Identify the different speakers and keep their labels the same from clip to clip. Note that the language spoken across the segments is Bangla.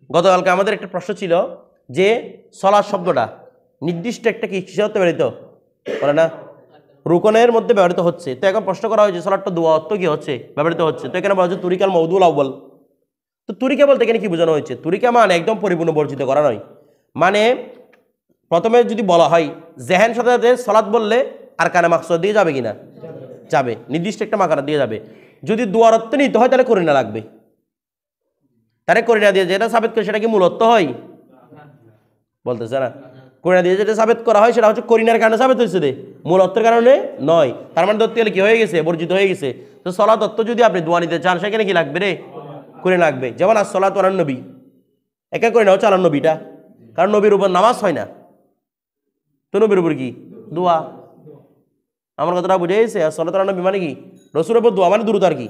Speaker 1: গতকালকে আমাদের একটা প্রশ্ন ছিল যে সলাৎ শব্দটা নির্দিষ্ট একটা কি হতে ব্যবহৃত বলে না, রুকনের মধ্যে ব্যবহৃত হচ্ছে। তো এখন প্রশ্ন করা হয়েছে সলাৎটা দোয়া অর্থ কি হচ্ছে ব্যবহৃত হচ্ছে। তো এখানে বলা হচ্ছে তুরিকাল মওদুল আউয়াল। তো তুরিকা বলতে এখানে কি বোঝানো হয়েছে? তুরিকা মানে একদম পরিপূর্ণ বর্জিত করা নয়, মানে প্রথমে যদি বলা হয় জেহেন সাথে সলাৎ বললে আর কানে মাকসুদ দিয়ে যাবে কিনা, যাবে, নির্দিষ্ট একটা মাকানা দিয়ে যাবে। যদি দোয়ার অর্থ নিতে হয় তাহলে করিনা লাগবে, তাহলে করিনা দিয়ে যেটা সাবেত করে সেটা কি মূল অর্থ হয় বলতেছে না। করিনা দিয়ে যেটা সাবেত করা হয় সেটা হচ্ছে করিনার কারণে সাবেত হয়েছে রে, মূল অর্থের কারণে নয়। তার মানে ধরতে গেলে কি হয়ে গেছে, বর্জিত হয়ে গেছে। তো সলাৎ অর্থ যদি আপনি দোয়া নিতে চান সেখানে কি লাগবে রে, করিনা লাগবে। যেমন আর সলাৎ আলান নবী, একে করিনা হচ্ছে আলান নবীটা, কারণ নবীর উপর নামাজ হয় না, তো নবীর উপর কি দোয়া। আমার কথাটা বুঝে গেছে? আর সলাৎ আলান নবী মানে কি রসুলের উপর দোয়া মানে দ্রুত আর কি,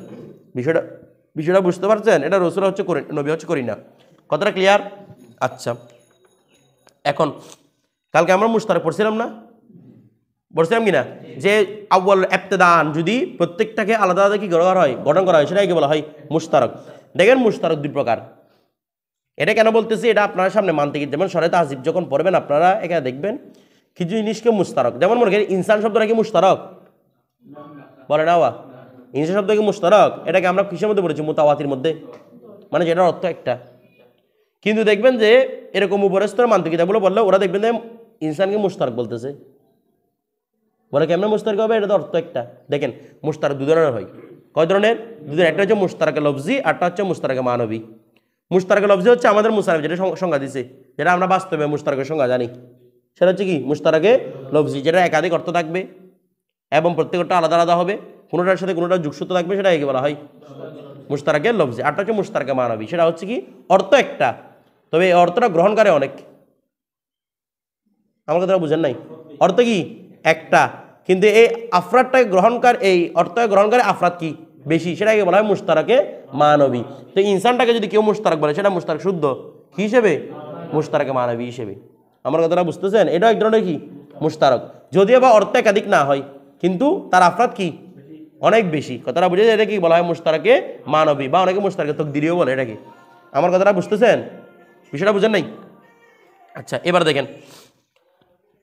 Speaker 1: বিষয়টা বুঝতে পারছেন? এটা রসুল হচ্ছে নবী হচ্ছে করিনা। কথাটা ক্লিয়ার? আচ্ছা, এখন কালকে আমরা মুশতারক পড়ছিলাম না, পড়ছিলাম কিনা, যে আউয়াল ইবতিদান যদি প্রত্যেকটাকে আলাদা আলাদা কি করা হয়, গঠন করা হয়, সেটাকে বলা হয় মুশতারক। দেখেন মুশতারক দুই প্রকার। এটা কেন বলতেছি, এটা আপনার সামনে মানতে গিয়ে যেমন শরে তাহজিব যখন পড়বেন আপনারা এখানে দেখবেন কিছু জিনিসকে মুশতারক। যেমন মনে করেন ইনসান শব্দটা কি মুশতারক বলে না, ইনসান শব্দ কি মুশতারক? এটাকে আমরা কিসের মধ্যে পড়েছি, মুতাওয়াতির মধ্যে, মানে যেটার অর্থ একটা। কিন্তু দেখবেন যে এরকম উপরস্তর মানতে কিতাবগুলো বললে ওরা দেখবেন যে ইনসানকে মুশতারক বলতেছে, বলে কেমন মুশতারক হবে, এটা তো অর্থ একটা। দেখেন মুশতারক দু ধরনের হয়। কয় ধরনের? দুধের। একটা হচ্ছে মুশতারকে লফজি, আরটা হচ্ছে মুশতারকে মানবী। মুশতারকে লফজি হচ্ছে আমাদের মুশতারক যেটা সংজ্ঞা দিছে, যেটা আমরা বাস্তবে মুশতারকের সংজ্ঞা জানি, সেটা হচ্ছে কি মুশতারকে লফজি, যেটা একাধিক অর্থ থাকবে এবং প্রত্যেকটা আলাদা আলাদা হবে, কোনোটার সাথে কোনোটা যুগসূত্র থাকবে, সেটা একে বলা হয় মুশতারকে লফজি। আরটা হচ্ছে মুশতারকে মানবী, সেটা হচ্ছে কি অর্থ একটা, তবে এই অর্থটা গ্রহণ করে অনেক। আমার কথাটা বুঝেন নাই? অর্থ কি একটা, কিন্তু এই আফরাদটাকে গ্রহণকার, এই অর্থকে গ্রহণকারী আফরাদ কি বেশি, সেটাকে বলা হয় মুশতারকে মানবী। তো ইনসানটাকে যদি কেউ মুশতারক বলে সেটা মুশতারক শুদ্ধ কি হিসেবে, মুশতারকে মানবী হিসেবে। আমার কথাটা বুঝতেছেন? এটাও এক ধরনের কি মুশতারক, যদিও বা অর্থ একাধিক না হয় কিন্তু তার আফরাদ কি অনেক বেশি। কথাটা বুঝে যায়, এটা কি বলা হয় মুশতারকে মানবী, বা অনেকে মুশতারকে তাকদীরিও বলে এটাকে। আমার কথাটা বুঝতেছেন? বিষয়টা বুঝেন নাই? আচ্ছা, এবার দেখেন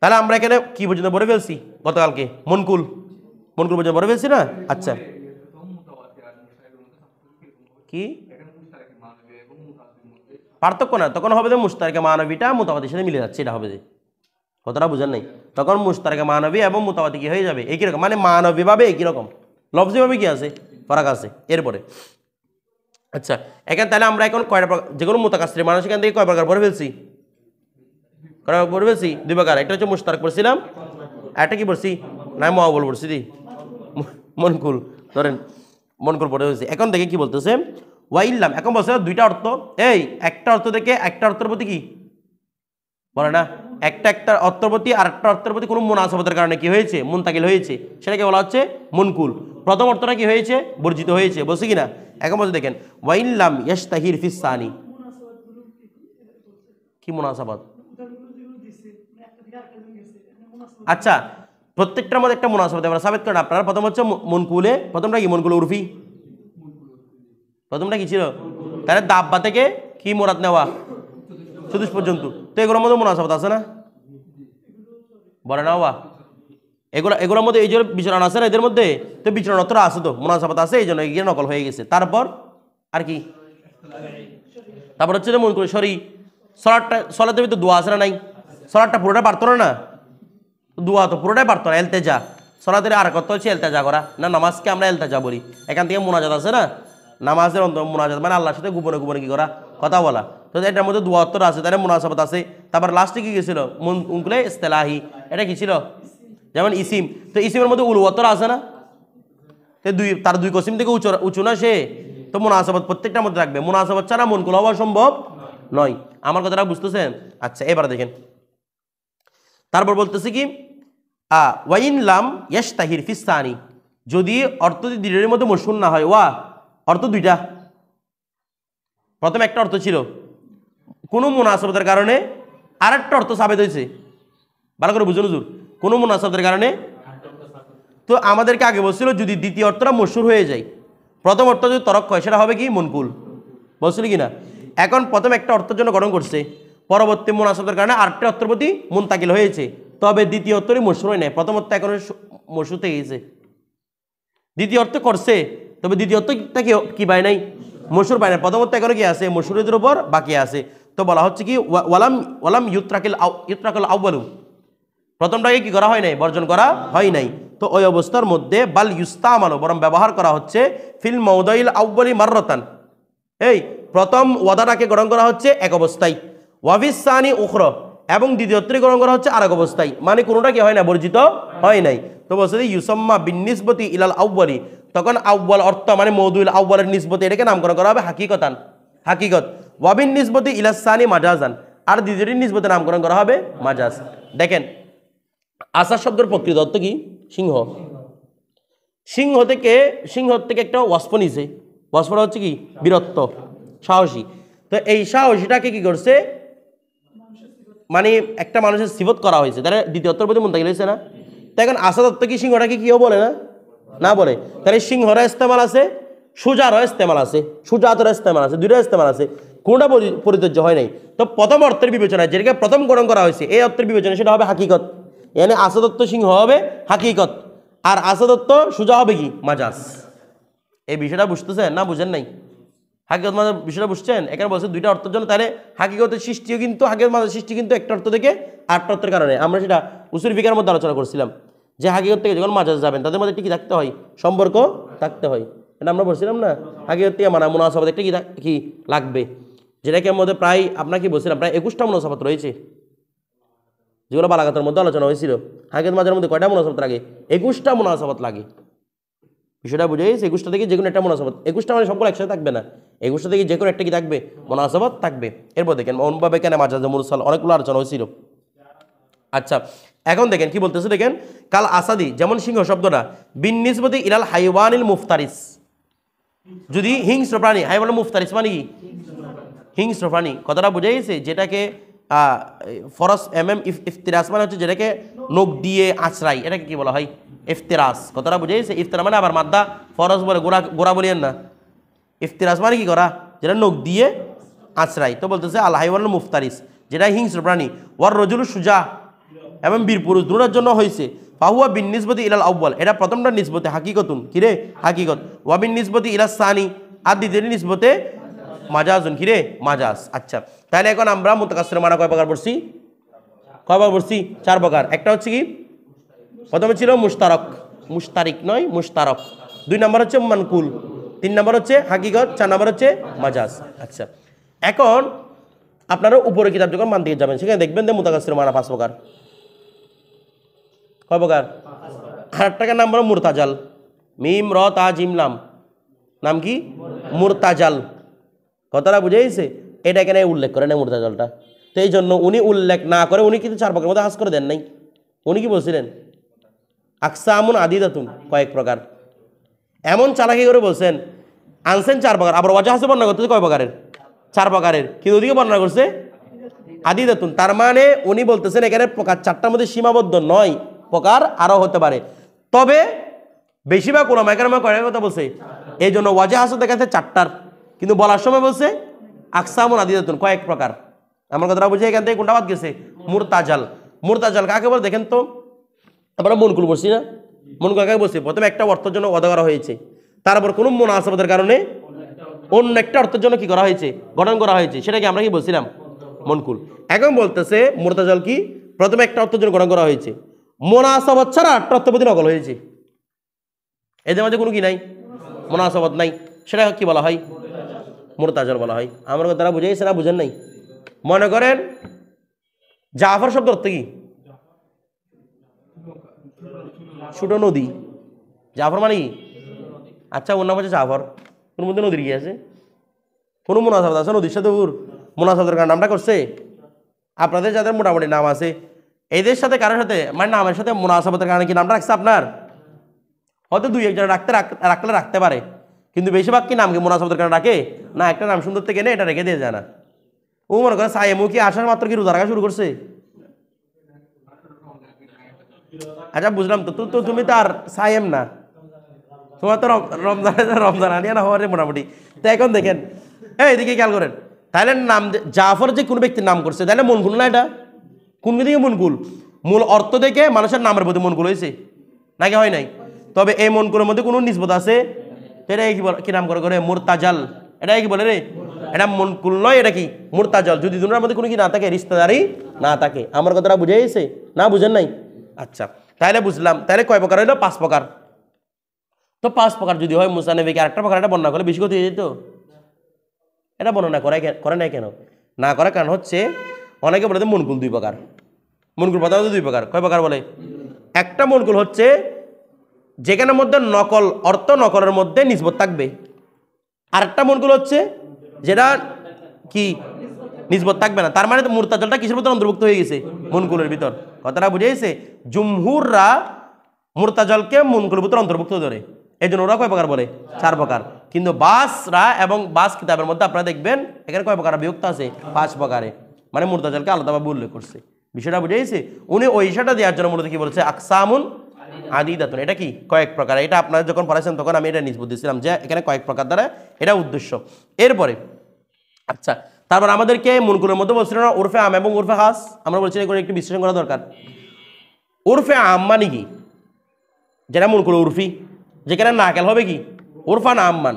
Speaker 1: তাহলে আমরা এখানে কি পর্যন্ত পড়ে ফেলছি গতকালকে, মনকুল পর্যন্ত পড়ে ফেলছি না। আচ্ছা, কি পার্থক্য না, তখন হবে যে মুশতারকে মানবীটা মুতাওয়াতির সাথে মিলে যাচ্ছে, এটা হবে যে, কথাটা বুঝেন নাই? তখন মুশতারকে মানবী এবং মুতাওয়াতি কি হয়ে যাবে, একই রকম, মানে মানবী ভাবে একই রকম, লফজি ভাবে কি আছে ফারাক আছে। এরপরে আচ্ছা, এখানে তাহলে আমরা এখন কয়টা যে কোনো মুতাকাসসির মানুষ এখান থেকে কয় প্রকার পড়ে ফেলছি, পড়ে ফেলছি দুই প্রকার। একটা হচ্ছে মুশতারক পড়ছিলাম, একটা কি পড়ছি না মুআওয়াল পড়ছি, দি মনকুল, ধরেন মনকুল পড়ে ফেলছি। এখন দেখে কি বলতেছে, ওয়াইল্লাম, এখন বলছে দুইটা অর্থ, এই একটা অর্থ থেকে একটা অর্থের প্রতি কি বলে না, একটা অর্থের প্রতি আর একটা অর্থের প্রতি কোনো মুনাসাবাতের কারণে কি হয়েছে, মুনতাকিল হয়েছে, সেটাকে বলা হচ্ছে মনকুল। প্রথম অর্থটা কি হয়েছে, বর্জিত হয়েছে, বলছি কিনা। এখন বলছে দেখেন ওয়াইল্লাম ইয়াশতাহির ফিস সানি, কি মুনাসাবাত। আচ্ছা, প্রত্যেকটার মধ্যে একটা মুনাসাবাত আমরা সাবেত করেন আপনারা। প্রথম হচ্ছে মনকুলে, প্রথমটা কি মনকুল উরফি, প্রথমটা কি ছিল, তাহলে দাব্বা থেকে কি মোরাদ নেওয়া চতুষ পর্যন্ত, তো এগুলোর মধ্যে মুনাসাবাত আছে না বলে না বাবা, এগুলোর মধ্যে এই যে বিচরণ আছে না, এদের মধ্যে তো বিচরণ অর্থ আছে, তো মুনাসাবাত আছে, এই জন্য এগিয়ে নকল হয়ে গেছে। তারপর আর কি, তারপর হচ্ছে যে মনকুল সরি, সলাতের ভিতরে দোয়া আছে না নাই, সলাটটা পুরোটা পারতো না, দোয়া তো পুরোটাই পারতো না, এলতেজা, সলাতের আর কত হচ্ছে এলতেজা করা না, নামাজকে আমরা এলতেজা বলি। এখান থেকে মোনাজাত আছে না, নামাজের মোনাজাত মানে আল্লাহর সাথে গোপনে গোপনে কি করা, কথা বলা, তো এটার মধ্যে দোয়া অর্থ আছে, তাহলে মুনাসাবাত আছে। তারপর লাস্টে কি গেছিল মুনকুলে ইস্তেলাহি, এটা কি ছিল যেমন ইসিম, তো ইসিমের মধ্যে উলু অর্থ আছে না, তার দুই কসিম থেকে উঁচু না সে, তো মুনাসাবাত প্রত্যেকটার মধ্যে থাকবে, মুনাসাবাত ছাড়া মুনকুল হওয়া সম্ভব নয়। আমার কথাটা বুঝতেছেন? আচ্ছা, এবার দেখেন তারপর বলতেছে কি ওয়াইন লাম ইয়াশতাহির ফিস সানি, যদি অর্থ দুইটার মধ্যে মশহুর না হয়, ওয়া অর্থ দুইটা, প্রথম একটা অর্থ ছিল কোনো মুনাসাবাতের কারণে আর একটা অর্থ সাবেত হয়েছে, ভালো করে বুঝুন হুজুর, কোনো মুনাসাবাতের কারণে। তো আমাদেরকে আগে বলছিল যদি দ্বিতীয় অর্থটা মশহুর হয়ে যায়, প্রথম অর্থ যদি তরক হয় সেটা হবে কি মনকুল, বলছিল কি না। এখন প্রথম একটা অর্থের জন্য গঠন করছে, পরবর্তী মুনাসাবাতের কারণে আরেকটা অর্থের প্রতি মুনতাকিল হয়েছে, তবে দ্বিতীয় অর্থই মশহুর হয় নাই, প্রথম অর্থ এখন মশহুর থেকে গেছে। দ্বিতীয় অর্থ করছে, তবে দ্বিতীয় অর্থটা কি পায় নাই, মশহুর পায় না, প্রথম অর্থ এখনো কি আছে, মশহুরের উপর বাকি আছে। তো বলা হচ্ছে কি ওয়ালাম ইউতরাকুল আউয়ালু, প্রথমটাকে কি করা হয় নাই, বর্জন করা হয় নাই। তো ওই অবস্থার মধ্যে বাল ইউস্তামালু, বরং ব্যবহার করা হচ্ছে ফিল মাউদাইল আউয়ালি মাররাতান, এই প্রথম ওয়াদাটাকে গ্রহণ করা হচ্ছে এক অবস্থায়, ওয়াফিস সানি উখরা, এবং দ্বিতীয়টি গ্রহণ করা হচ্ছে আরেক অবস্থায়, মানে কোনোটা কি হয় না, বর্জিত হয় নাই। তো বলছে ইউসাম্মা বিন্নিসবতি ইলাল আউয়ালি, তখন আউয়াল অর্থ মানে মৌদুল আউয়ালের নিসবতে এটাকে নামকরণ করা হবে হাকিকতান, হাকিকত, ওয়াবিন নিসবতি ইলাস সানি মাজাজান, আর দ্বিতীয়টির নিসবতে নামকরণ করা হবে মাজাজ। দেখেন আসার শব্দের প্রকৃত অর্থ কি, সিংহ। সিংহ থেকে একটা ওয়াস্প নিছে, ওয়াস্পটা হচ্ছে কি, বীরত্ব, সাহসী। তো এই সাহসীটাকে কি করছে, মানে একটা মানুষের সিফত করা হয়েছে, তাহলে দ্বিতীয় অর্থের প্রতি মুনতাকিল হয়েছে না। তো এখন আসাদ অর্থ কি, সিংহটাকে কেউ বলে না, না বলে, তাহলে সিংহরা ইস্তেমাল আছে, সুজারও ইস্তেমাল আছে, সুজাতের ইস্তেমাল আছে, দুইটা ইস্তেমাল আছে, কোনটা পরিত্যাজ্য হয় নাই। তো প্রথম অর্থের বিবেচনায় যেটাকে প্রথম গ্রহণ করা হয়েছে এই অর্থের বিবেচনা সেটা হবে হাকিকত, মানে আসাদত্ত সিংহ হবে হাকিকত, আর আসাদত্ত সুজা হবে কি, মাজাজ। এই বিষয়টা বুঝতেছেন না, বুঝেন নাই? হাকিকত মাজাজ বিষয়টা বুঝছেন? এখানে বলছে দুইটা অর্থের জন্য, তাহলে হাকিকতের সৃষ্টিও কিন্তু, হাকিকত মাজাজ সৃষ্টি কিন্তু একটা অর্থ থেকে আটটা অর্থের কারণে। আমরা সেটা উসুল ফিকার মধ্যে আলোচনা করছিলাম যে হাকিকত থেকে যখন মাজাজ যাবেন তাদের মধ্যে কি থাকতে হয়, সম্পর্ক থাকতে হয়। এটা আমরা বলছিলাম না, হাকিকত থেকে মানে মুনাসাবাত একটা কি লাগবে, যেটাকে মধ্যে প্রায় আপনাকে বলছিলাম প্রায় 21টা মুনাসাবাত রয়েছে, যেগুলো বালাগাতের মধ্যে আলোচনা হয়েছিল। হাকিকত মাজার মধ্যে কয়টা মুনাসাবাত লাগে, 21টা মুনাসাবাত লাগে। বিষয়টা বুঝে গেছে, 21টা থেকে যে কোনো একটা মুনাসাবাত, 21টা মানে সবগুলো একসাথে থাকবে না, 21টা থেকে যে কোনো একটা কি থাকবে, মুনাসাবাত থাকবে। এরপর দেখেন অন্যভাবে কেন মাজাজ মুরসাল অনেকগুলো আলোচনা হয়েছিল। আচ্ছা এখন দেখেন কি বলতেছে, দেখেন কাল আসাদি, যেমন সিংহ শব্দটা বিন নিসবতি ইলাল হাইওয়ানিল মুফতারিস, যদি হিংস্র প্রাণী, হাইওয়ানিল মুফতারিস মানে কি, হিংস্র প্রাণী, কথাটা বুঝে গেছে, যেটাকে ফরস ইফতিরাস মানে হচ্ছে যেটাকে নখ দিয়ে আছড়াই, এটাকে কি বলা হয়, ইফতিরাস। কথাটা বুঝে গেছে, ইফতিরা মানে আবার মাদ্দা ফরস বলে, গোড়া বলিয়েন না, ইফতিরাস মানে কি করা, যেটা নখ দিয়ে আছড়াই। তো বলতেছে আল হাইওয়ানুল মুফতারিস, যেটা হিংস্র প্রাণী, ওয়ার রজুল সুজা, এবং বীর পুরুষ দুটোর জন্য হয়েছে। ফাহুয়া বিন নিসবতি ইলাল আউয়াল, এটা প্রথমটা নিসবতে হাকিকতুন, কিরে হাকিকত, ওয়া বিন নিসবতি ইলাস সানি, আর দ্বিতীয় নিসবতে মাজাজুন, কিরে মাজাজ। আচ্ছা তাহলে এখন আমরা মুতাকাসসির মানা কয় প্রকার পড়ছি, পড়ছি 4 প্রকার। একটা হচ্ছে কি, প্রথমে ছিল মুশতারক, মুশতারিক নয় মুশতারক, 2 নম্বর হচ্ছে মানকুল, 3 নম্বর হচ্ছে হাকিকত, 4 নম্বর হচ্ছে মাজাজ। আচ্ছা এখন আপনারা উপরে কিতাব যখন মান দিয়ে যাবেন সেখানে দেখবেন যে মুতাকাসসির মানা 5 প্রকার। কয় প্রকার? আর টাকার নাম হলো মুরতাজাল, মিম র তা জিম লাম, নাম কি মুরতাজাল। কথাটা বুঝে গেছে, এটা এখানে উল্লেখ করে না মুরতাজালটা। তো এই জন্য উনি উল্লেখ না করে উনি কিন্তু 4 প্রকার মধ্যে হাস করে দেন নাই। উনি কি বলছিলেন, আকসামুন আদিদাতুন, কয়েক প্রকার, এমন চালাকি করে বলছেন, আনছেন 4 প্রকার, আবার ওয়াজাহাসে বর্ণনা করতেছে কয় প্রকারের, 4 প্রকারের, কিন্তু ওদিকে বর্ণনা করছে আদিদাতুন। তার মানে উনি বলতেছেন এখানে প্রকার 4টার মধ্যে সীমাবদ্ধ নয়, প্রকার আরও হতে পারে, তবে বেশিরভাগ ওলামা কেরাম কয়েক কথা বলছে। এই জন্য ওয়াজাহাসও দেখাচ্ছে 4টার, কিন্তু বলার সময় বলছে আকসামুন আদিদাতুন, কয়েক প্রকার। আমার কথাটা বুঝে এখান থেকে কোনটা বাদ গেছে, মুরতাজাল। মুরতাজাল কাকে বলে দেখেন তো, আমরা মনকুল বলছি না, মনকুল কাকে বলছি, প্রথমে একটা অর্থের জন্য ওয়াদা করা হয়েছে, তারপর কোনো মুনাসাবাতের কারণে অন্য একটা অর্থের জন্য কি করা হয়েছে, গঠন করা হয়েছে, সেটাকে আমরা কি বলছিলাম, মনকুল। এখন বলতেছে মুরতাজাল কি, প্রথমে একটা অর্থের জন্য গঠন করা হয়েছে, মুনাসাবাত ছাড়া 8টা অর্থ প্রতি নকল হয়েছে, এদের মধ্যে কোনো কি নাই, মুনাসাবাত নাই, সেটা কি বলা হয়, মুরতাজাল বলা হয়। আমার কথাটা বুঝে গেছে না, বুঝেন নাই? মনে করেন জাফর শব্দ অর্থ কি, ছোট নদী, জাফর মানে কি, আচ্ছা ওর নাম হচ্ছে জাফর, ওর মধ্যে নদীর কি আছে, কোনো মুনাসাবাত আছে নদীর সাথে? ওর মুনাসাবাতের কারণে নামটা করছে। আপনাদের যাদের মোটামুটি নাম আছে এদের সাথে কারোর সাথে মানে নামের সাথে মুনাসাবাতের কারণে কি নামটা রাখছে আপনার? হয়তো 2-1 রাখলে রাখতে পারে, কিন্তু বেশিরভাগ কি নামকে মুনাসাবাতের কারণে রাখে না, একটা নাম সুন্দর থেকে এনে এটা রেখে দিয়ে যায় না। ও মনে করে সাইমু কি আসার মাত্র কি রোজা রাখা শুরু করছে? আচ্ছা বুঝলাম, তো তুমি তো আর সাইম না, তোমার তো রমজান আনিয়া না হওয়ার মোটামুটি। তো এখন দেখেন এইদিকে খেয়াল করেন, তাহলে নাম জাফর যে কোনো ব্যক্তির নাম করছে তাহলে মনকুল না এটা? কোন দিকে মনকুল? মূল অর্থ দেখে মানুষের নামের প্রতি মনকুল হয়েছে নাকি হয় নাই? তবে এই মনকুলের মধ্যে কোনো নিসবত আছে? এটা কি নাম করে মুরতাজাল। এটা কি বলে রে? এটা মনকুল নয়, এটা কি মুরতাজাল। যদি দুনার মধ্যে কোনো কি না থাকে, রিশতেদারি না থাকে। আমার কথাটা বুঝে গেছে না? বুঝেন নাই? আচ্ছা, তাহলে বুঝলাম। তাহলে কয় প্রকার হইলো? 5 প্রকার। তো 5 প্রকার যদি হয়, মুসা নবীকে আরেকটা প্রকার এটা বর্ণনা করলে বেশি কথা হয়ে যেত। এটা বর্ণনা করে নাই কেন? না করার কারণ হচ্ছে অনেকে বলে মনকুল 2 প্রকার। মনকুল প্রধানত 2 প্রকার। কয় প্রকার বলে? একটা মনকুল হচ্ছে যেখানের মধ্যে নকল অর্থ, নকলের মধ্যে নিসবত থাকবে। আরেকটা মনকুল হচ্ছে যেটা কি নিসবত থাকবে না। তার মানে তো মুরতাজালটা কিসের ভিতর অন্তর্ভুক্ত হয়ে গেছে? মনকুলের ভিতর। কথাটা বুঝে গেছে? জুমহুররা মুরতাজালকে মনকুলের ভিতর অন্তর্ভুক্ত ধরে, এই জন্য ওরা কয় প্রকার বলে? 4 প্রকার। কিন্তু বাসরা এবং বাস কিতাবের মধ্যে আপনারা দেখবেন এখানে কয় প্রকার বিভক্ত আছে? 5 প্রকারে। মানে মুরতাজালকে আলাদাভাবে উল্লেখ করছে। বিষয়টা বুঝে গেছে? উনি ওই বিষয়টা দেওয়ার জন্য মূলত কি বলছে? আকসামুন আদিদাতুন। এটা কি? কয়েক প্রকার। এটা আপনারা যখন পড়াইছেন তখন আমি এটা নিসবত দিয়েছিলাম যে এখানে কয়েক প্রকার দ্বারা এটা উদ্দেশ্য। এরপরে আচ্ছা, তারপর আমাদেরকে মনকুলের মধ্যে বলছিল না উরফে আম এবং উরফে খাস। আমরা বলছি এগুলো একটু বিশ্লেষণ করা দরকার। উরফে আম মানে কি? যেটা মনকুল উরফি, যেখানে নাকেল হবে কি উরফান আম্মান।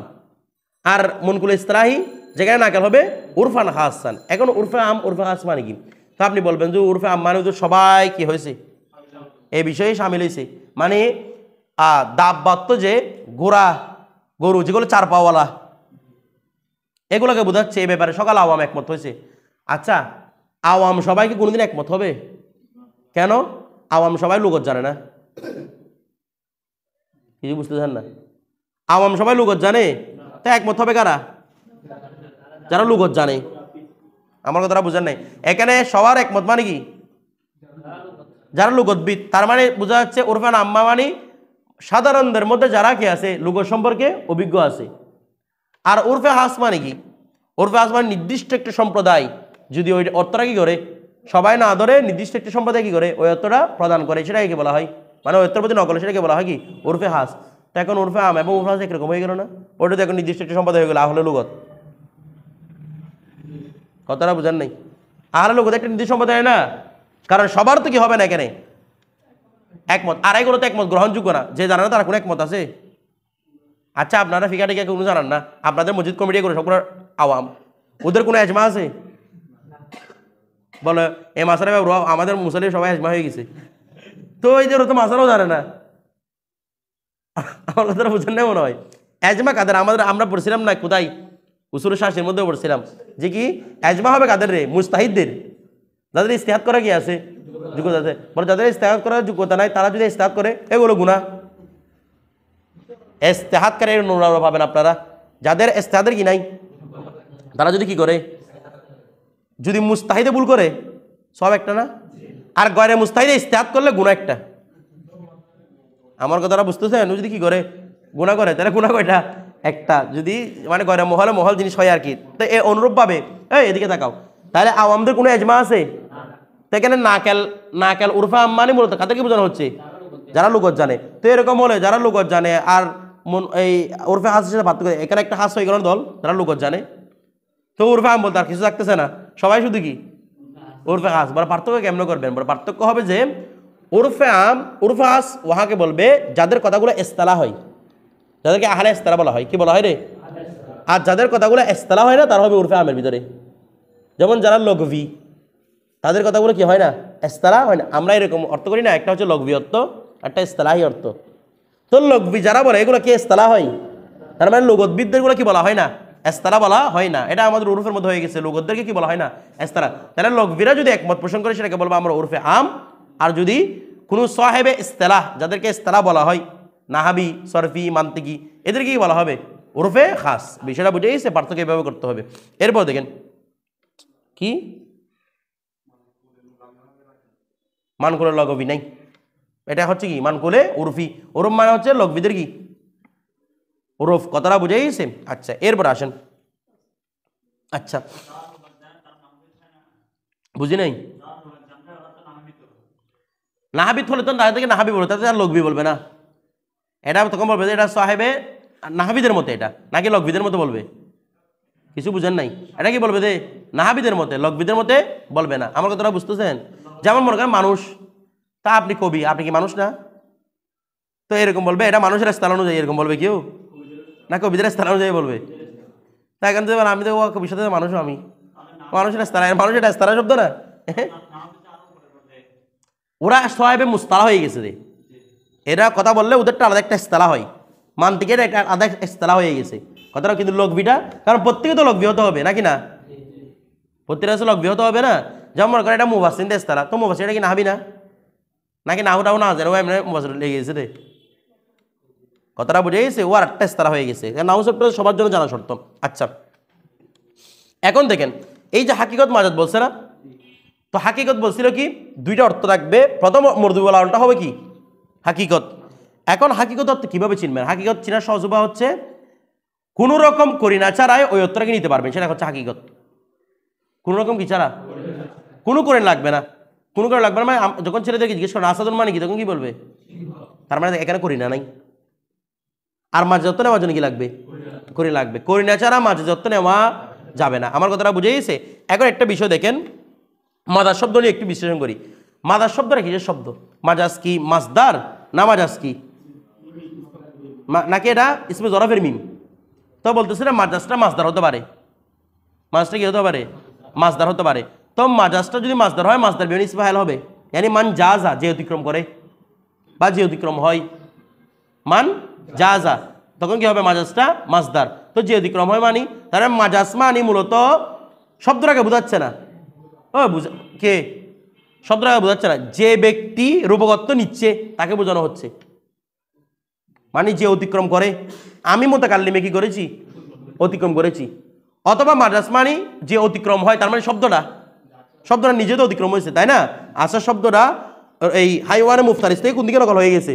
Speaker 1: আর মনকুল ইসলাহি যেখানে নাকেল হবে উরফান হাসান। এখন উরফে আম উরফে খাস মানে কি? তো আপনি বলবেন যে উরফে আম মানে তো সবাই কি হয়েছে এই বিষয়ে সামিল হয়েছে। মানে দাব্বাত যে ঘোড়া গরু যেগুলো 4 পাওয়ালা, এগুলোকে বোঝাচ্ছে এই ব্যাপারে সকাল আওয়াম একমত হয়েছে। আচ্ছা, আওয়াম সবাই কি কোনোদিন একমত হবে? কেন? আওয়াম সবাই লুগত জানে না। কিছু বুঝতে চান না? আওয়াম সবাই লুগত জানে, তা একমত হবে কারা? যারা লুগত জানে। আমার কথাটা বুঝেন নাই? এখানে সবার একমত মানে কি? যারা লুগতবিদ। তার মানে বোঝা যাচ্ছে উরফান আম্মা মানে সাধারণদের মধ্যে যারা কি আছে লুগত সম্পর্কে অভিজ্ঞ আছে। আর উরফে হাস মানে কি? উরফে হাস মানে নির্দিষ্ট একটা সম্প্রদায় যদি ওই অর্থটা কি করে সবাই না ধরে, নির্দিষ্ট একটা সম্প্রদায় কি করে ওই অর্থটা প্রদান করে, সেটাকে কি বলা হয়? মানে ওই অর্থের প্রতি নকল, সেটাকে বলা হয় কি? উরফে হাস। তো এখন উরফে আম এবং উরফে হাস একরকম হয়ে গেল না? ওটা তো এখন নির্দিষ্ট একটা সম্প্রদায় হয়ে গেল আহলে লুগত। কথাটা বুঝেন নাই? আহলে লুগত একটা নির্দিষ্ট সম্প্রদায় না, কারণ সবার তো কি হবে না এখানে একমত। আর এগুলো তো একমত গ্রহণযোগ্য না। যে জানে না তারা কোনো একমত আছে? আচ্ছা, আপনারা ফিকা টিকা কোনো জানান না, আপনাদের মসজিদ কমিটি করে সবগুলো আওয়াম, ওদের কোনো এজমা আছে? বলে এ মাসারে আমাদের মুসলিম সবাই এজমা হয়ে গেছে। তো এই যে ওরা তো মাসারাও জানে না। আমার কথাটা বুঝেন না মনে হয়? এজমা কাদের? আমরা পড়ছিলাম না কোথায়? উসুল শাসের মধ্যে পড়ছিলাম যে কি এজমা হবে কাদের রে? মুস্তাহিদদের, যাদের ইস্তেহাদ করা কি আছে যোগ্যতা আছে। বলে যাদের ইস্তেহাদ করার যোগ্যতা নাই তারা যদি ইস্তেহাদ করে এগুলো গুনাহ। ইস্তেহাদকারী নোংরা পাবেন আপনারা। যাদের ইস্তেহাদের কি নাই তারা যদি কি করে, যদি মুস্তাহিদে ভুল করে সব একটা না, আর গয়রে মুস্তাহিদে ইস্তেহাদ করলে গুনাহ একটা। আমার কথাটা বুঝতেছেন? যদি কি করে গুনাহ করে তাহলে গুনাহ কয়টা? একটা। যদি মানে গয়রে মহল জিনিস হয় আর কি। তো এ অনুরূপভাবে এদিকে তাকাও, তাহলে আওয়ামদের কোনো এজমা আছে? তো এখানে নাকেল উরফা আম্মানি মূলত কাদেরকে বোঝানো হচ্ছে? যারা লুগত জানে। তো এরকম হলে যারা লুগত জানে আর এই উরফে হাসের সাথে পার্থক্য, এখানে একটা হাস হয়ে গেল দল যারা লুগত জানে। তো উরফে আম বলতে আর কিছু থাকতেছে না, সবাই শুধু কি উরফে হাস। বলে পার্থক্য কেমন করবেন? বলে পার্থক্য হবে যে উরফে আম উরফে হাস ওহাকে বলবে যাদের কথাগুলো ইস্তালা হয়, যাদেরকে আহলে ইস্তালা বলা হয়। কি বলা হয় রে? আর যাদের কথাগুলো ইস্তালা হয় না তারা হবে উরফে আমের ভিতরে। যেমন যারা লঘবি, তাদের কথাগুলো কি হয় না? ইস্তালা হয় না। আমরা এরকম অর্থ করি না, একটা হচ্ছে লঘবি অর্থ, একটা ইস্তালাহি অর্থ। তো লঘবি যারা বলে এগুলো কি ইস্তালা হয়? তার মানে লুগতবিদদেরগুলো কি বলা হয় না? ইস্তালা বলা হয় না। এটা আমাদের উরফের মধ্যে হয়ে গেছে, লুগতদেরকে কি বলা হয় না? ইস্তালা। তাহলে লঘবিরা যদি একমত পোষণ করে সেটাকে বলবো আমরা উরফে আম। আর যদি কোনো সাহেবে ইস্তালাহ, যাদেরকে ইস্তালা বলা হয়, নাহাবি, সরফি, মান্তিকি, এদেরকে কি বলা হবে? উরফে খাস। বিষয়টা বুঝে গেছে? পার্থক্য এভাবে করতে হবে। এরপর দেখেন কি মানকুলে লঘবি নাই, এটা হচ্ছে কি মানকুলে উরফি। উরফ মানে হচ্ছে লঘবিদের কি উরফ। কথাটা বুঝে গেছে? আচ্ছা, এরপর আসেন। আচ্ছা, বুঝি নাই? নাহাবিত হলে তো তাদেরকে নাহাবি বলবে, তাদের আর লঘবি বলবে না। এটা তখন বলবে যে এটা সাহেবে নাহাবিদের মতো, এটা নাকি লঘবিদের মতো বলবে? কিছু বুঝেন নাই? এটা কি বলবে যে নাহাবিদের মতে, লকবিদের মতে বলবে না। আমার কথাটা বুঝতেছেন? যেমন মনে করেন মানুষ, তা আপনি কবি, আপনি কি মানুষ না? তো এরকম বলবে, এটা মানুষের স্থান অনুযায়ী এরকম বলবে কেউ, না কবিদের স্থান অনুযায়ী বলবে? তাই এখন থেকে আমি তো কবির সাথে মানুষও, আমি মানুষের স্থান, মানুষের স্থান শব্দ না। ওরা সোয়াইবে মুস্তালা হয়ে গেছে রে, এরা কথা বললে ওদেরটা আলাদা একটা ইস্তালা হয়, মান্তিকের একটা আলাদা ইস্তালা হয়ে গেছে কথাটা। কিন্তু লকবিটা, কারণ প্রত্যেকে তো লকবি হতে হবে নাকি না? প্রত্যেকটা লকবি হতে হবে না। যেমন মনে করেন এটা মুবাসসির ইস্তালা, তো মুবাসসির এটা কি নাহাবি না? নাকি নাহুটাও না জানে, ও এমনি মুবাসসির লেগে গেছে রে। কথাটা বুঝে গেছে? ও আর একটা ইস্তালা হয়ে গেছে। নাহু শব্দটা সবার জন্য জানা শর্ত। আচ্ছা, এখন দেখেন এই যে হাকিকত মাজাদ বলছে না, তো হাকিকত বলছিল কি দুইটা অর্থ থাকবে। প্রথম মর্দুবুল আউলটা হবে কি হাকিকত। এখন হাকিকত অর্থ কিভাবে চিনবেন? হাকিকত চিনার সহজ উপায় হচ্ছে কোন রকম করিনা ছাড়াই ওই অর্থটাকে নিতে পারবেন, সেটা হচ্ছে হাকিকত। কোন রকম কি ছাড়া, কোনো করেন লাগবে না, কোনো করে লাগবে না। মানে যখন ছেলেদেরকে জিজ্ঞেস করেন আসাদুল মানে কি, তখন কি বলবে? তার মানে এখানে করিনা নাই। আর মাঝে যত্ন নেওয়ার জন্য কি লাগবে? করি লাগবে। করিনা ছাড়া মাঝে যত্ন নেওয়া যাবে না। আমার কথাটা বুঝে গেছে? এখন একটা বিষয় দেখেন, মাদার শব্দ নিয়ে একটু বিশ্লেষণ করি। মাদার শব্দটা কিসের শব্দ? মাজাজ কি মাসদার না মাজাজ কি, নাকি এটা ইসমে জরাফের মিম? তো বলতেছে না মাজাজটা মাসদার হতে পারে। মাজাজটা কি হতে পারে? মাসদার হতে পারে। তো মাজাজটা যদি মাসদার হয়, মাসদার বিমান ইসমে ফাইল হবে। ইয়ানি মান জাজা, যে অতিক্রম করে বা যে অতিক্রম হয়, মান জাজা, তখন কি হবে? মাজাজটা মাসদার। তো যে অতিক্রম হয় মানি, তাহলে মাজাজ মানি মূলত শব্দটাকে বোঝাচ্ছে না। ও বুঝা কে? শব্দটাকে বোঝাচ্ছে না, যে ব্যক্তি রূপকত্ব নিচ্ছে তাকে বোঝানো হচ্ছে। মানে যে অতিক্রম করে, আমি মুতাকাল্লিমে কি করেছি? অতিক্রম করেছি। অথবা মাজাজ মানি যে অতিক্রম হয়, তার মানে শব্দটা নিজে তো অতিক্রম হয়েছে, তাই না? আসার শব্দটা এই হাইওয়ানে মুফতারিস থেকে কোন দিকে নকল হয়ে গেছে?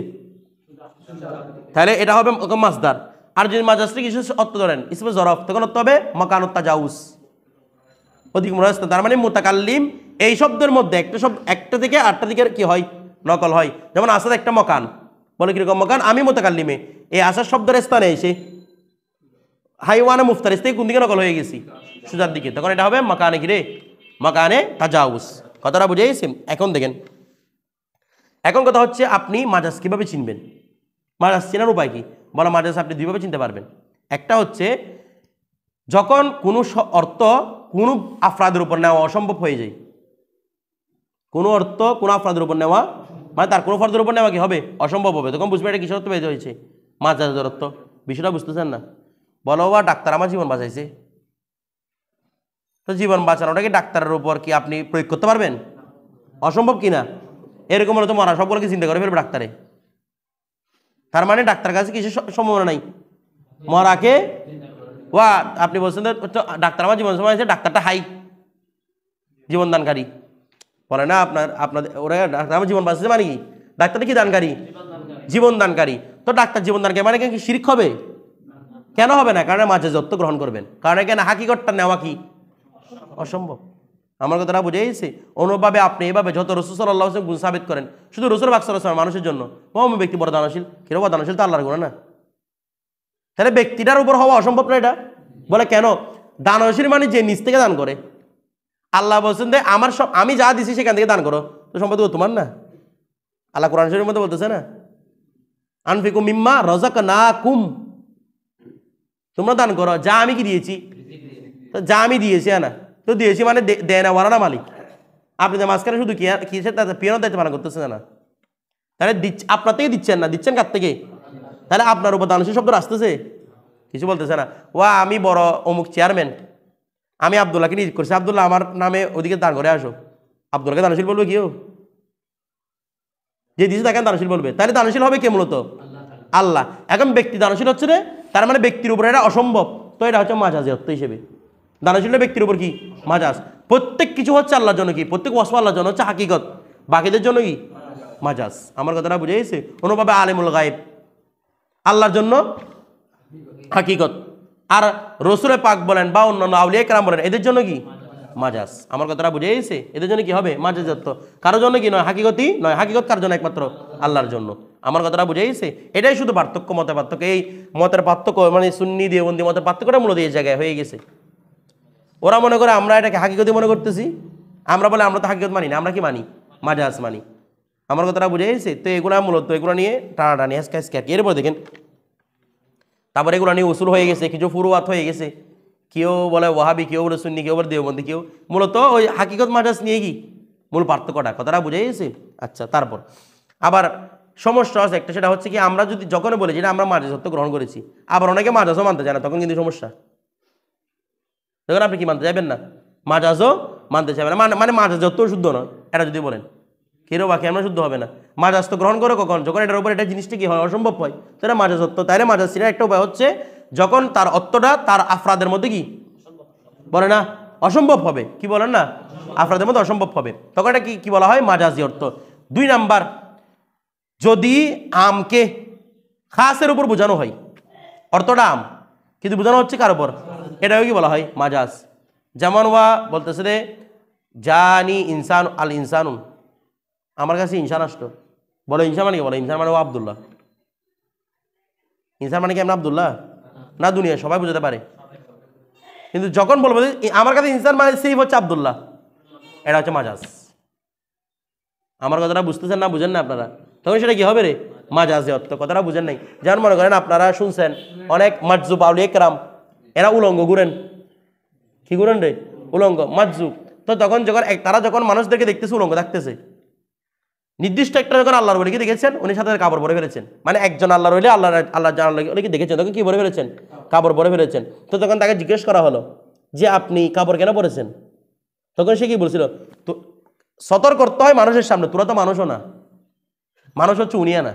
Speaker 1: তাহলে এটা হবে মাসদার। আর যদি মাজাজটা কিছু অর্থ ধরেন ইসমে জরফ, তখন অর্থ হবে মাকানুত তাজাউজ, অতিক্রম রাস্তা। তার মানে মুতাকাল্লিম এই শব্দের মধ্যে একটা থেকে আটটা দিকে কি হয়? নকল হয়। যেমন আসাদ একটা মকান, বলে কিরকম মকান? আমি মুতাকাল্লিমে এই আসার শব্দের স্থানে এসে হাইওয়ানে মুফতারিস থেকে কোন দিকে নকল হয়ে গেছি? সুজার দিকে, তখন এটা হবে মাকানে কিরে? মাকানে তাজাউজ। কথাটা বুঝে গেছি? এখন দেখেন, এখন কথা হচ্ছে আপনি মাজাজ কিভাবে চিনবেন? মাজাজ চেনার উপায় কি? বলা মাজাজ আপনি দুইভাবে চিনতে পারবেন। একটা হচ্ছে যখন কোনো অর্থ কোনো আফরাদের উপর নেওয়া অসম্ভব হয়ে যায়। কোনো অর্থ কোনো আফরাদের উপর নেওয়া, মানে তার কোনো ফর্দের উপর নেওয়া কি হবে? অসম্ভব হবে। তখন বুঝবে এটা কিসের অর্থ বেঁধে হয়েছে? মাজাজের অর্থ। বিষয়টা বুঝতেছেন না? বলো বা ডাক্তার আমার জীবন বাঁচাইছে, তো জীবন বাঁচানোটাকে ডাক্তারের উপর কি আপনি প্রয়োগ করতে পারবেন? অসম্ভব কিনা? এরকম হলে তো মরা সবগুলোকে চিন্তা করে ফেলবে ডাক্তারে। তার মানে ডাক্তার কাছে কিছু সম্ভাবনা নাই মরাকে। ওয়া আপনি বলছেন ডাক্তার আমার জীবন সময় আছে, ডাক্তারটা হাই জীবনদানকারী বলে না আপনাদের ওরা ডাক্তার আমার জীবন বাঁচছে মানে কি? ডাক্তারটা কি দানকারী? জীবন দানকারী। তো ডাক্তার জীবন দানকারী মানে কি শিরক হবে? কেন হবে না? কারণ মাঝে যত্ন গ্রহণ করবেন, কারণ এখানে হাকিকতটা নেওয়া কি অসম্ভব। আমার কথাটা বুঝে গেছে? অনুভাবে আপনি এভাবে যত রাসূল সাল্লাল্লাহু আলাইহি ওয়াসাল্লাম গুণ সাবিত করেন, শুধু রাসূল পাক সাল্লাল্লাহু আলাইহি ওয়াসাল্লাম মানুষের জন্য, মুমিন ব্যক্তি বড় দানশীল, কিরকম দানশীল তো আল্লাহর গুণ না। তাহলে ব্যক্তিটার উপর হওয়া অসম্ভব না এটা? বলে কেন? দানশীল মানে যে নিজ থেকে দান করে। আল্লাহ বলছেন যে আমার সব আমি যা দিছি সেখান থেকে দান করো, তো সম্পদ তোমার না? আল্লাহ কোরআন শরীফের মধ্যে বলতেছে না, আনফিকু মিম্মা রাযাকনাকুম, তোমরা দান করো যা আমি কি দিয়েছি। তো যা আমি দিয়েছি না, তো দিয়েছি মানে দেয় না ওরা না মালিক। আপনি তো মাঝখানে শুধু কিসের পিয়ানোর দায়িত্ব পালন করতেছেন না? তাহলে আপনার থেকে দিচ্ছেন না, দিচ্ছেন কার থেকে? তাহলে আপনার উপর দানশীল শব্দ আসতেছে? কিছু বলতেছে না। ওয়া আমি বড় অমুক চেয়ারম্যান, আমি আব্দুল্লাহকে নিয়োগ করছি, আব্দুল্লাহ আমার নামে ওদিকে দান করে আসো। আব্দুল্লাহকে দানশীল বলবে কেউ? যে দিয়েছে তাকে দানশীল বলবে। তাহলে দানশীল হবে কে মূলত? আল্লাহ। এখন ব্যক্তি দানশীল হচ্ছে রে, তার মানে ব্যক্তির উপর এটা অসম্ভব, তো এটা হচ্ছে মাজাজি অর্থ হিসেবে। দানশীল ব্যক্তির উপর কি মাজাজ। প্রত্যেক কিছু হচ্ছে আল্লাহর জন্য কি, প্রত্যেক ওয়াসফ আল্লাহর জন্য হচ্ছে হাকিকত, বাকিদের জন্য কি মাজাজ। আমার কথাটা বুঝে গেছে? অনুভাবে আলিমুল গায়েব আল্লাহর জন্য হাকিকত, আর রসুলে পাক বলেন বা অন্যান্য আউলিয়া কেরাম বলেন এদের জন্য কি মাজাজ। আমার কথাটা বুঝে গেছে? এদের জন্য কি হবে মাজাজ অর্থ, কারোর জন্য কি নয়, হাকিকতই নয়। হাকিকত কার জন্য? একমাত্র আল্লাহর জন্য। আমার কথাটা বুঝে গেছে? এটাই শুধু পার্থক্য, মতের পার্থক্য। এই মতের পার্থক্য মানে সুন্নি দেওবন্দি মতের পার্থক্যটা মূলত এই জায়গায় হয়ে গেছে। ওরা মনে করে আমরা এটাকে হাকিকতি মনে করতেছি, আমরা বলে আমরা তো হাকিকত মানি না, আমরা কি মানি? মাজাজ মানি। আমার কথাটা বুঝে গেছে? তো এগুলো মূলত এগুলো নিয়ে টানাটানি এরপর দেখেন তারপরে এগুলো নিয়ে উসুল হয়ে গেছে, কিছু ফুরুয়াত হয়ে গেছে, কেউ বলে ওয়াহাবি, কেউ বলে সুন্নি, কেউ বলে দেওবন্দি, কেউ মূলত ওই হাকিকত মাজাজ নিয়ে কি মূল পার্থক্যটা, কথাটা বুঝে গেছে? আচ্ছা, তারপর আবার সমস্যা আছে একটা, সেটা হচ্ছে কি আমরা যদি যখন বলি যেটা আমরা মাজাজ সত্য গ্রহণ করেছি, আবার অনেকে মাজাজও মানতে চায় না, তখন কিন্তু সমস্যা। তখন আপনি কি মানতে চাইবেন না? মাজাজও মানতে চাইবেন না, মানে মাজাজ যত শুদ্ধ নয় এটা যদি বলেন কেউ বাকি আমরা শুদ্ধ হবে না। মাজাজ তো গ্রহণ করো কখন? যখন এটার উপর এটা জিনিসটা কি হয় অসম্ভব হয়, তো এটা মাজাজ অর্থ। তাইলে মাজাজ চিনার একটা উপায় হচ্ছে যখন তার অর্থটা তার আফরাদের মধ্যে কি বলে না অসম্ভব হবে, কি বলেন না আফরাদের মধ্যে অসম্ভব হবে, তখন এটা কি বলা হয়? মাজাজি অর্থ। 2 নাম্বার, যদি আমকে খাসের উপর বোঝানো হয়, অর্থটা আম কিন্তু বোঝানো হচ্ছে কার উপর, এটাও কি বলা হয়? মাজাজ। যেমন ওয়া বলতেছে রে জানি ইনসান আল ইনসানুন, আমার কাছে ইনসান আসতো, বলো ইনসান মানে কি? বলো ইনসান মানে ও আব্দুল্লাহ। ইনসান মানে কি আমরা আব্দুল্লাহ না? দুনিয়া সবাই বুঝতে পারে, কিন্তু যখন বলবো আমার কাছে ইনসান মানে সেই হচ্ছে আব্দুল্লাহ, এটা হচ্ছে মাজাজ। আমার কথাটা বুঝতেছেন না? বুঝেন না আপনারা? তখন সেটা কি হবে রে? মাজাজি অর্থ। কথাটা বুঝেন নাই? যেমন মনে করেন আপনারা শুনছেন অনেক মাজজুব আউলিয়া কেরাম, এরা উলঙ্গ ঘুরেন, কি ঘুরেন রে? উলঙ্গ মাজজুব। তো তখন যখন তারা যখন মানুষদেরকে দেখতেছে উলঙ্গ থাকতেছে, নির্দিষ্ট একটা যখন আল্লাহর বলিকে দেখেছেন, উনি সাথে কাপড় পরে ফেলেছেন, মানে একজন আল্লাহর হইলে আল্লাহ জানাকে দেখেছেন, তখন কি পরে ফেলেছেন? কাপড় পরে ফেলেছেন। তো তখন তাকে জিজ্ঞেস করা হলো যে আপনি কাপড় কেন পরেছেন? তখন সে কি বলছিল? তো সতর্ক করতে হয় মানুষের সামনে, তোরা তো মানুষও না, মানুষ হচ্ছে উনিয়া না।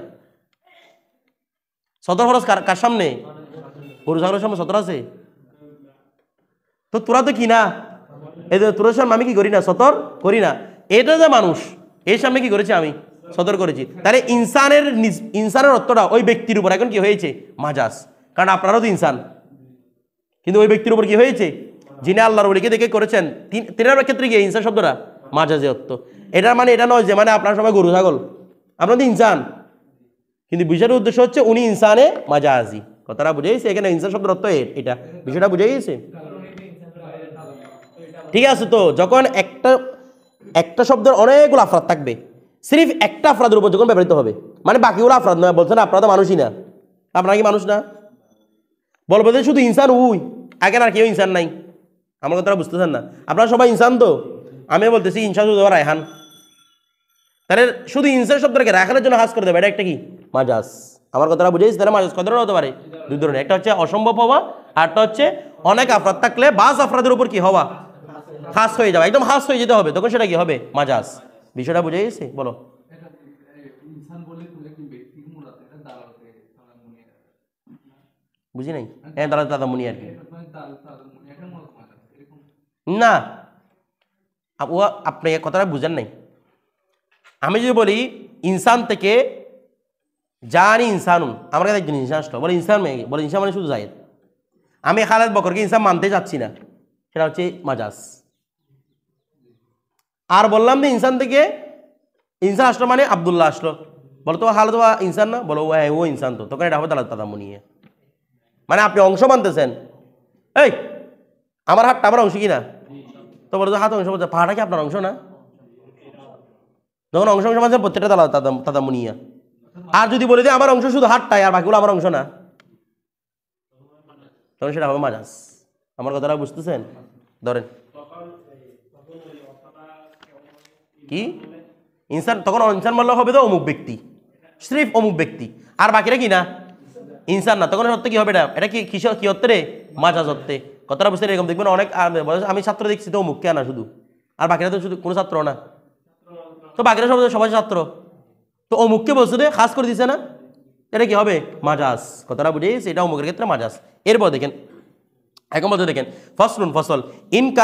Speaker 1: সতর খরচ কার সামনে? গরু ছাগলের সামনে সতর আছে? তো তোরা তো কি না, এই যে তোর সামনে আমি কি করি না? সতর করি না। এটা যে মানুষ, এর সামনে কি করেছি? আমি সতর করেছি। তাহলে ইনসানের অর্থটা ওই ব্যক্তির উপর এখন কি হয়েছে? মাজাজ। কারণ আপনারাও তো ইনসান, কিন্তু ওই ব্যক্তির উপর কি হয়েছে? যিনি আল্লাহর ওলিকে দেখে করেছেন, তিনার ক্ষেত্রে গিয়ে ইনসান শব্দটা মাজাজে অর্থ। এটা মানে এটা নয় যে মানে আপনার সবাই গরু ছাগল, আপনার তো ইনসান, কিন্তু বিষয়টার উদ্দেশ্য হচ্ছে উনি ইনসানে মাজাজি। কথাটা বুঝে গেছে? এখানে ইনসান শব্দের অর্থ এটা, বিষয়টা বুঝে গেছে? ঠিক আছে। তো যখন একটা শব্দের অনেকগুলো আফরাদ থাকবে, সিরিফ একটা আফরাদের উপর যখন ব্যবহৃত হবে, মানে বাকিগুলো আফরাদ নয়, বলছেন আপনারা তো মানুষই না, আপনারা কি মানুষ না? বলবো যে শুধু ইনসান উই, আগে আর কেউ ইনসান নাই। আমার কথাটা বুঝতেছেন না? আপনারা সবাই ইনসান তো, আমি বলতেছি ইনসান শুধু রায়হান, তাহলে শুধু ইনসান শব্দটাকে রায়হানের জন্য হাস করে দেবে, এটা একটা কি? মাজাজ। আমার কথাটা বুঝেছি? তাহলে মাজাজ কত ধরনের হতে পারে? 2 ধরনের। একটা হচ্ছে অসম্ভব হওয়া, আরটা হচ্ছে অনেক আফরাদ থাকলে বাস আফরাদের উপর কি হওয়া? খাস হয়ে যাবে, একদম খাস হয়ে যেতে হবে, তখন সেটা কি হবে? মাজাজ। বিষয়টা বুঝে গেছে? বলো। বুঝি নাই? হ্যাঁ, দাদা মুনি আর কি না, ও আপনি কথাটা বুঝেন নাই। আমি যদি বলি ইনসান থেকে জানি ইনসানুন, আমার কাছে একজন ইনসান আসলো, বলে ইনসান বলে ইনসান মানে শুধু জায়েদ, আমি খালেদ বকরকে ইনসান মানতে চাচ্ছি না, সেটা হচ্ছে মাজাজ। আর বললাম যে ইনসান থেকে ইনসান আসলো মানে আব্দুল্লাহ আসলো, বলো তো খালেদ ইনসান না? বলো ও ইনসান, তো তখন এটা হবে দাদা মুনিয়ে, মানে আপনি অংশ মানতেছেন। এই আমার হাতটা আমার অংশ কি না? তো বলো তো হাত অংশ বলছে, পাহাড়টা কি আপনার অংশ না? যখন অংশ মানছেন প্রত্যেকটা দাদা মুনিয়া। আর যদি বলি যে আমার অংশ শুধু হাতটাই আর বাকিগুলো আমার অংশ না, তখন সেটা হবে মাজাজ। আমার কথাটা বুঝতেছেন? ধরেন কি ইনসান, তখন ইনসান বললে হবে তো অমুক ব্যক্তি, সিরিফ অমুক ব্যক্তি, আর বাকিরা কি না? ইনসান না। তখন অর্থ কি হবে? এটা কি কি অর্থে রে? মাজাজ অর্থে। কথাটা বুঝতে এরকম দেখবেন অনেক আমি ছাত্র দেখছি তো অমুক কে না শুধু, আর বাকিরা তো শুধু কোনো ছাত্র না, তো বাকিরা সবাই ছাত্র, তো অমুককে বলছে রে খাস করে দিছে না, এটা কি হবে? মাজাজ। কথাটা বুঝে এটা অমুকের ক্ষেত্রে মাজাজ। এরপর দেখেন, এখন বলতে দেখেন ফসল ইনকা